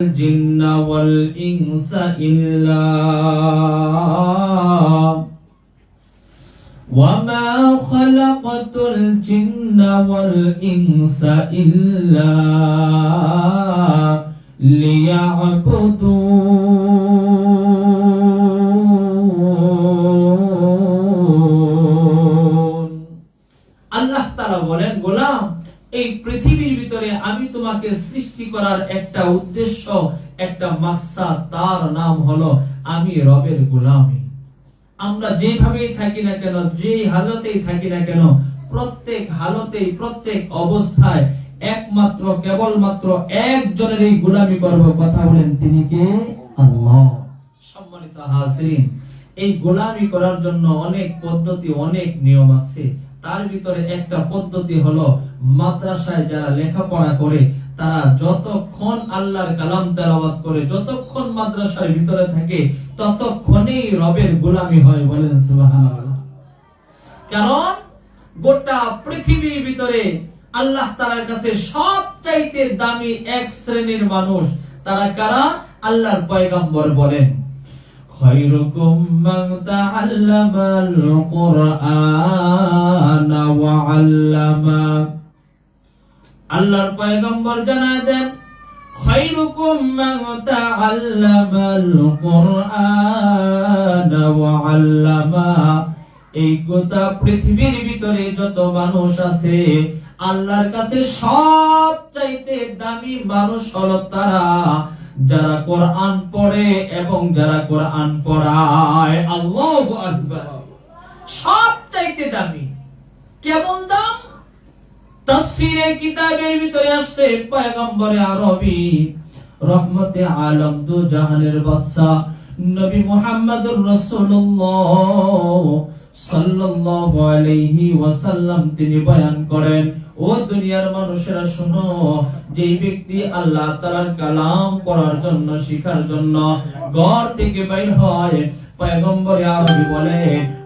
الجن والإنس إلا وما خلقت الجن والإنس إلا লিয়াবুদুন। আল্লাহ তাআলা বলেন, গোলাম, এই পৃথিবীর ভিতরে আমি তোমাকে সৃষ্টি করার একটা উদ্দেশ্য, একটা মাকসাদ, তার নাম হলো আমি রবের গোলামি। আমরা যেভাবেই থাকি না কেন, যে হালতেই থাকি না কেন, প্রত্যেক হালতেই প্রত্যেক অবস্থায় একমাত্র কেবলমাত্র একজনেরই গোলামি করব। কথা বলেন, তিনি কে? আল্লাহ। সম্মানিত হাজিরিন, এই গোলামি করার জন্য অনেক পদ্ধতি, অনেক নিয়ম আছে। তার ভিতরে একটা পদ্ধতি হলো মাদ্রাসায় যারা লেখাপড়া করে তারা যতক্ষণ আল্লাহর কালাম তেলাওয়াত করে, যতক্ষণ মাদ্রাসার ভিতরে থাকে, ততক্ষণেই রবের গোলামি হয়। বলেন সুবহানাল্লাহ। কারণ গোটা পৃথিবীর ভিতরে আল্লাহ তাআলার কাছে সবচাইতে দামি এক শ্রেণীর মানুষ, তারা কারা? আল্লাহর পয়গম্বর বলেন, খায়রুকুম মান তাআল্লামাল কুরআনা ওয়া আল্লামা। আল্লাহর পয়গম্বর জানায় দেন, খায়রুকুম মান তাআল্লামাল কুরআনা ওয়া আল্লামা। এই গোটা পৃথিবীর ভিতরে যত মানুষ আছে, আল্লাহর কাছে সবচাইতে দামি মানুষ হলো তারা যারা কোরআন পড়ে এবং যারা কোরআন পড়ায়। আল্লাহু আকবার। সবচাইতে দামি। কেমন দাম? তাফসীরে কিতাবের ভিতরে আসছে, পয়গম্বরে আরবি রহমতে আলম দু জাহানের বাদশা নবী মুহাম্মদুর রাসূলুল্লাহ সাল্লাল্লাহু আলাইহি ওয়াসাল্লাম তিনি বয়ান করেন, ও দুনিয়ার মানুষেরা শোনো, যে ব্যক্তি আল্লাহ তাআলার কালাম পড়ার জন্য, শিখার জন্য ঘর থেকে বাইর হয়, পয়গম্বর আরবি বলে,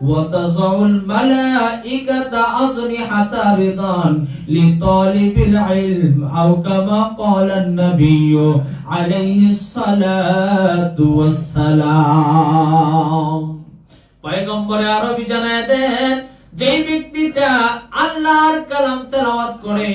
ওয়াতাযাউল মালাইকাতা আজনিহাতা রিদান লিতালিবিল ইলম আও কামা ক্বালান নাবিয়্যু আলাইহিস সালাতু ওয়াস সালাম। পয়গম্বর আরবি জানায় দেন, যে ব্যক্তিটা আল্লাহর কালাম তেলাওয়াত করে,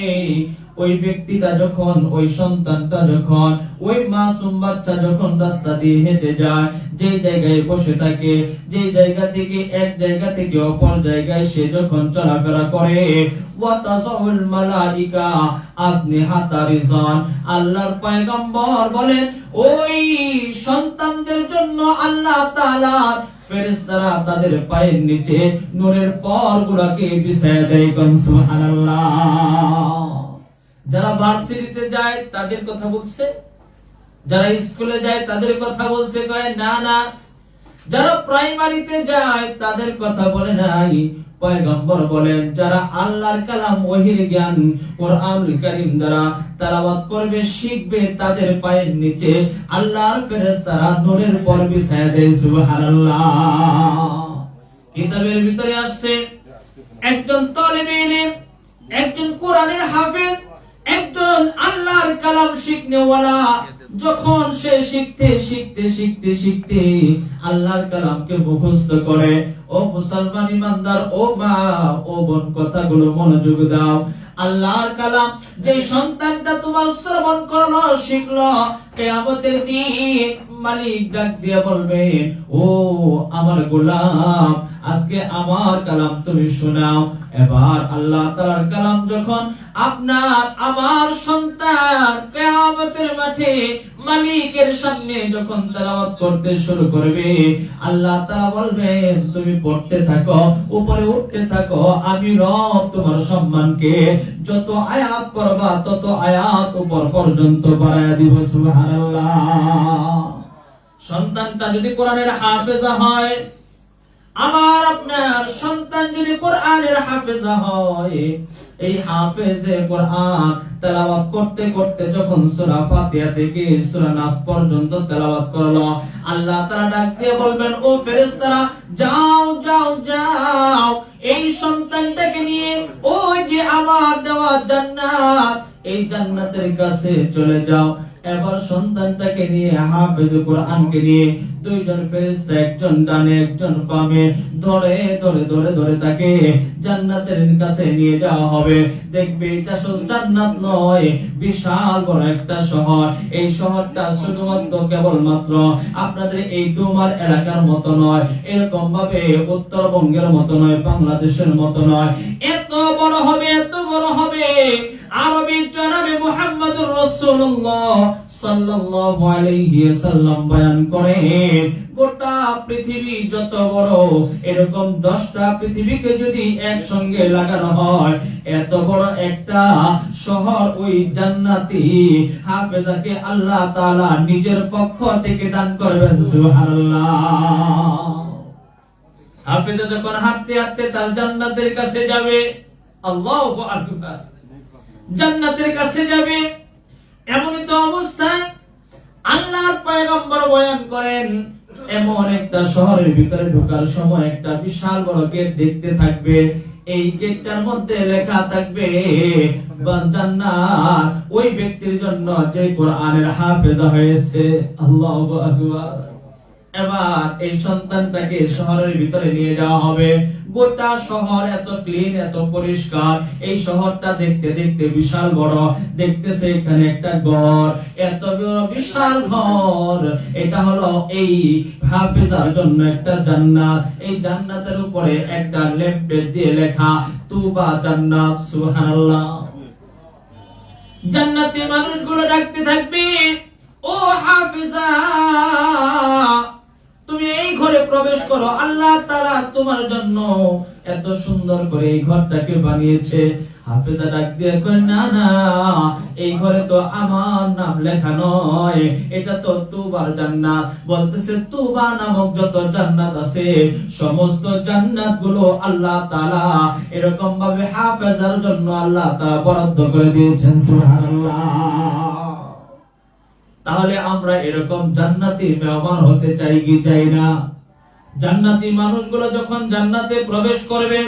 ওই ব্যক্তিটা যখন, ওই সন্তানটা যখন, ওই মাসুম বাচ্চা যখন রাস্তা দিয়ে হেঁটে যায়, যে জায়গায় বসে থাকে, যে জায়গা থেকে এক জায়গা থেকে অপর জায়গায় সে যখন চলাফেরা করে, ওয়াতাযাউল মালাইকা আজনিহাতা রিজান, আল্লাহর পয়গম্বর বলেন, ওই সন্তানদের জন্য আল্লাহ তাআলা ফেরেশতারা তাদের পায়ের নিচে নূরের পরগুলোকে বিছায়া দেয়। সুবহানাল্লাহ। যারা ভার্সিটিতে যায় তাদের কথা বলছে, যারা স্কুলে যায় তাদের কথা বলছে, কয় না না। যারা প্রাইমারিতে যায় তাদের কথা বলে নাই। পয়গম্বর বলেন, যারা আল্লাহর কালাম, ওহীর জ্ঞান, কোরআনুল কারীম দ্বারা তেলাওয়াত করবে, শিখবে, তাদের পায়ের নিচে আল্লাহর ফেরেশতারা নূরের পর বিছায়া দেয়। সুবহানাল্লাহ। কিতাবের ভিতরে আসছে, একজন তালিবে ইলম, একজন কোরআনের হাফেজ, একজন আল্লাহর কালাম শিখনেওয়ালা, যখন সে শিখতে শিখতে শিখতে শিখতে আল্লাহর কালামকে মুখস্থ করে, ও মুসলমান ইমানদার, ও মা, ও বোন, কথাগুলো মনোযোগ দাও। আল্লাহর কালাম যে সন্তানটা তোমার শ্রবণ করলো, শিখলো, কিয়ামতের দিন মালিক ডাক দিয়ে বলবে, ও আমার গোলাম, আজকে আমার কালাম তুমি শোনাও। এবার আল্লাহ তাআলার কালাম যখন আপনার আমার সন্তান কিয়ামতের মাঠে মালিকের সামনে যখন তেলাওয়াত করতে শুরু করবে, আল্লাহ তাআলা বলবেন, তুমি পড়তে থাকো, উপরে উঠতে থাকো, আমি রব তোমার সম্মানকে যত আয়াত পড়বা তত আয়াত উপর পর্যন্ত বাড়ায়া দিব। সুবহানাল্লাহ। সন্তানটা যদি কোরআনের হাফেজা হয়, আমার আপনার সন্তান যদি কোরআনের হাফেজা হয়, এই হাফেজে কোরআন তেলাওয়াত করতে করতে যখন সূরা ফাতিহা থেকে সূরা নাস পর্যন্ত তেলাওয়াত করলো, আল্লাহ তাআলা ডাক দিয়ে বলবেন, ও ফেরেশতারা, যাও যাও যাও, এই সন্তানটাকে নিয়ে ওই যে আমার দেওয়া জান্নাত, এই জান্নাতের কাছে চলে যাও। এবার সন্তানটাকে নিয়ে হাফেজ কোরআনকে নিয়ে দুইজন ফেরেশতা, একজন ডানে একজন বামে, ধরে ধরে ধরে ধরে তাকে জান্নাতের কাছে নিয়ে যাওয়া হবে। দেখবে এটা শুধু জান্নাত নয়, বিশাল বড় একটা শহর। এই শহরটা শুধুমাত্র কেবলমাত্র আপনাদের এই ডোমার এলাকার মতো নয়, এরকম ভাবে উত্তরবঙ্গের মতো নয়, বাংলাদেশের মতো নয়, এত বড় হবে, এত বড় হবে। আরবি জনাবে মুহাম্মদুর রাসূলুল্লাহ সাল্লাল্লাহু আলাইহি ওয়াসাল্লাম বয়ান করেন, গোটা পৃথিবী যত বড়, এরকম 10টা পৃথিবীকে যদি একসঙ্গে লাগানো হয়, এত বড় একটা শহর ওই জান্নাতি হাফেজাকে আল্লাহ তাআলা নিজের পক্ষ থেকে দান করবেন। সুবহানাল্লাহ। হাফেজা যখন হাঁটতে হাঁটতে তার জান্নাতের কাছে যাবে, আল্লাহু আকবার, জান্নাতের কাছে যাবে, এমনই তো অবস্থায় আল্লাহর পয়গম্বর বয়ান করেন, এমন একটা শহরের ভিতরে ঢোকার সময় একটা বিশাল বড় গেট দেখতে থাকবে। এই গেটটার মধ্যে লেখা থাকবে জান্নাত ওই ব্যক্তির জন্য যে কোরআনের হাফেজা হয়েছে। আল্লাহু আকবার। এবার এই সন্তানটাকে শহরের ভিতরে নিয়ে যাওয়া হবে। গোটা শহর এত ক্লিন, এত পরিষ্কার। এই শহরটা দেখতে দেখতে বিশাল বড়, দেখতেছে এখানে একটা ঘর, এত বড় বিশাল ঘর। এটা হলো এই হাফেজার জন্য একটা জান্নাত। এই জান্নাতের উপরে একটা লেফট দিয়ে লেখা তুবা জান্নাত। সুবহানাল্লাহ। জান্নাতি মানুষগুলো ডাকতে থাকবে, ও হাফেজা, তুমি এই ঘরে প্রবেশ করো, আল্লাহ তাআলা তোমার জন্য এত সুন্দর করে এই ঘরটাকে বানিয়েছে। হাফেজা ডাক দিয়ে কয়, না না, এই ঘরে তো আমার নাম লেখা নয়, এটা তো তুবার জান্নাত। বলতেছে তুবা নামক যত জান্নাত আছে, সমস্ত জান্নাত গুলো আল্লাহ তাআলা এরকম ভাবে হাফেজার জন্য আল্লাহ তাআলা বরাদ্দ করে দিয়েছেন। সুবহানাল্লাহ। তাহলে আমরা এরকম জান্নাতি মেহমান হতে চাই কি চাই না? জান্নাতি মানুষগুলো যখন জান্নাতে প্রবেশ করবে,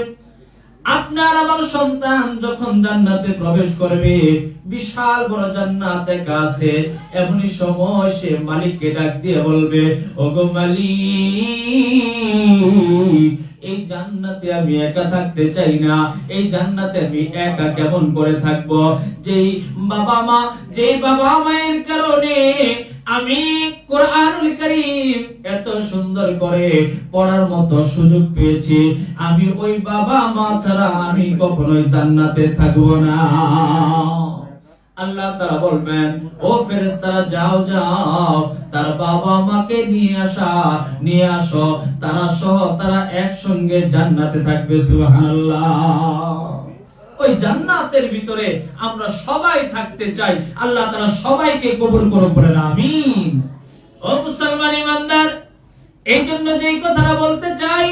আপনার আমার সন্তান যখন জান্নাতে প্রবেশ করবে, বিশাল বড় জান্নাত একা আছে, এমনি সময় সে মালিককে ডাক দিয়ে বলবে, ওগো মালিক, এই জান্নাতে আমি একা থাকতে চাই না। এই জান্নাতে আমি একা কেমন করে থাকবো? যেই বাবা মায়ের কারণে আমি কোরআনুল কারীম এত সুন্দর করে পড়ার মতো সুযোগ পেয়েছি, আমি ওই বাবা মা ছাড়া আমি কখনোই জান্নাতে থাকবো না। আল্লাহ তাআলা বলবেন, ও ফেরেশতারা, যাও যাও, তার বাবা মাকে নিয়ে আসো, তারা সহ তারা একসঙ্গে জান্নাতে থাকবে। সুবহানাল্লাহ। ওই জান্নাতের ভিতরে আমরা সবাই থাকতে চাই। আল্লাহ তাআলা সবাইকে কবুল করুন, বলেন আমিন। ও মুসলমান ইমানদার, এই জন্য যেই কথাটা বলতে চাই,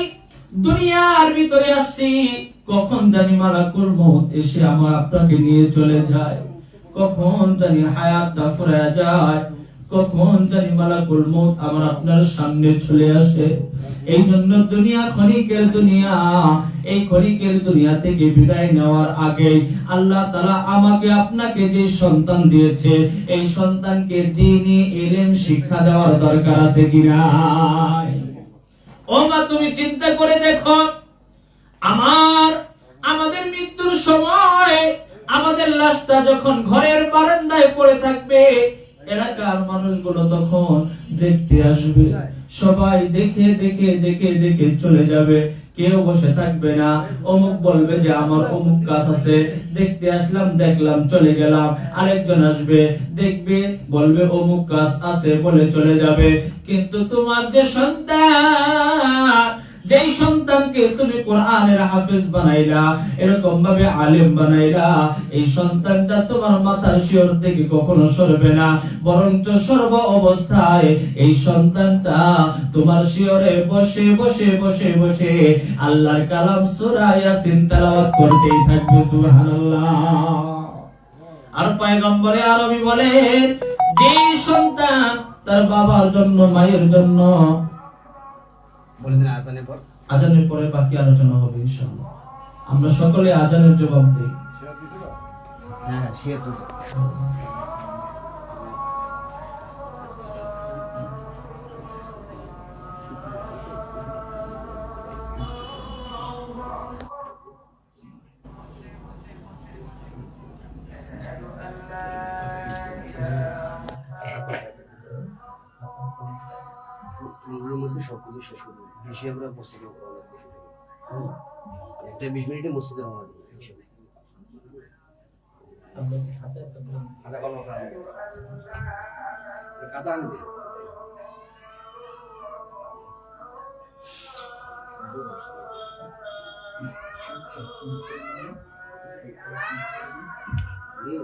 দুনিয়ার ভিতরে আসছি, কখন জানি মালাকুল মউত এসে আমার আপনাকে নিয়ে চলে যায়, কখন জানি হায়াতটা ফুরায় যায়, কখন জানি মালাকুল মউত আমার আপনার সামনে চলে আসে। এই জন্য দুনিয়া ক্ষণিকের দুনিয়া, এই ক্ষণিকের দুনিয়া থেকে বিদায় নেওয়ার আগে আল্লাহ তাআলা আমাকে আপনাকে যে সন্তান দিয়েছে, এই সন্তানকে দ্বীনি ইলম শিক্ষা দেওয়ার দরকার আছে কি নাই? ও মা, তুমি চিন্তা করে দেখো, আমাদের মৃত্যুর সময় আমাদের লাশটা যখন ঘরের বারান্দায় পড়ে থাকবে, এলাকার মানুষগুলো তখন দেখতে আসবে, সবাই দেখে দেখে দেখে দেখে চলে যাবে, কেউ বসে থাকবে না। অমুক বলবে যে আমার অমুক কাজ আছে, দেখতে আসলাম, দেখলাম, চলে গেলাম। আরেকজন আসবে, দেখবে, বলবে অমুক কাজ আছে, বলে চলে যাবে। কিন্তু তোমার যে সন্তান, যেই সন্তানকে তুমি কোরআনের হাফেজ বানাইলা, এরকম ভাবে আলেম বানাইলা, এই সন্তানটা তোমার মাথার শিয়র থেকে কখনো সরবে না, বরঞ্চ সর্ব অবস্থায় এই সন্তানটা তোমার শিয়রে বসে বসে বসে বসে আল্লাহর কালাম সূরা ইয়াসিন তেলাওয়াত করতেই থাকবে। সুবহানাল্লাহ। আর পয়গম্বরে আরবি বলেন, যে সন্তান তার বাবার জন্য, মায়ের জন্য, আজানের পরে বাকি আলোচনা হবে ইনশাআল্লাহ। আমরা সকলে আজানের জবাব দিই। সবকিছু শেষ করবো। বেশি আমরা মসজিদে রওনা দেব, বেশি থেকে। একটা 20 মিনিটে মসজিদে রওনা দেবো ইনশাআল্লাহ। আধা কলম কাদা আনবে। হুম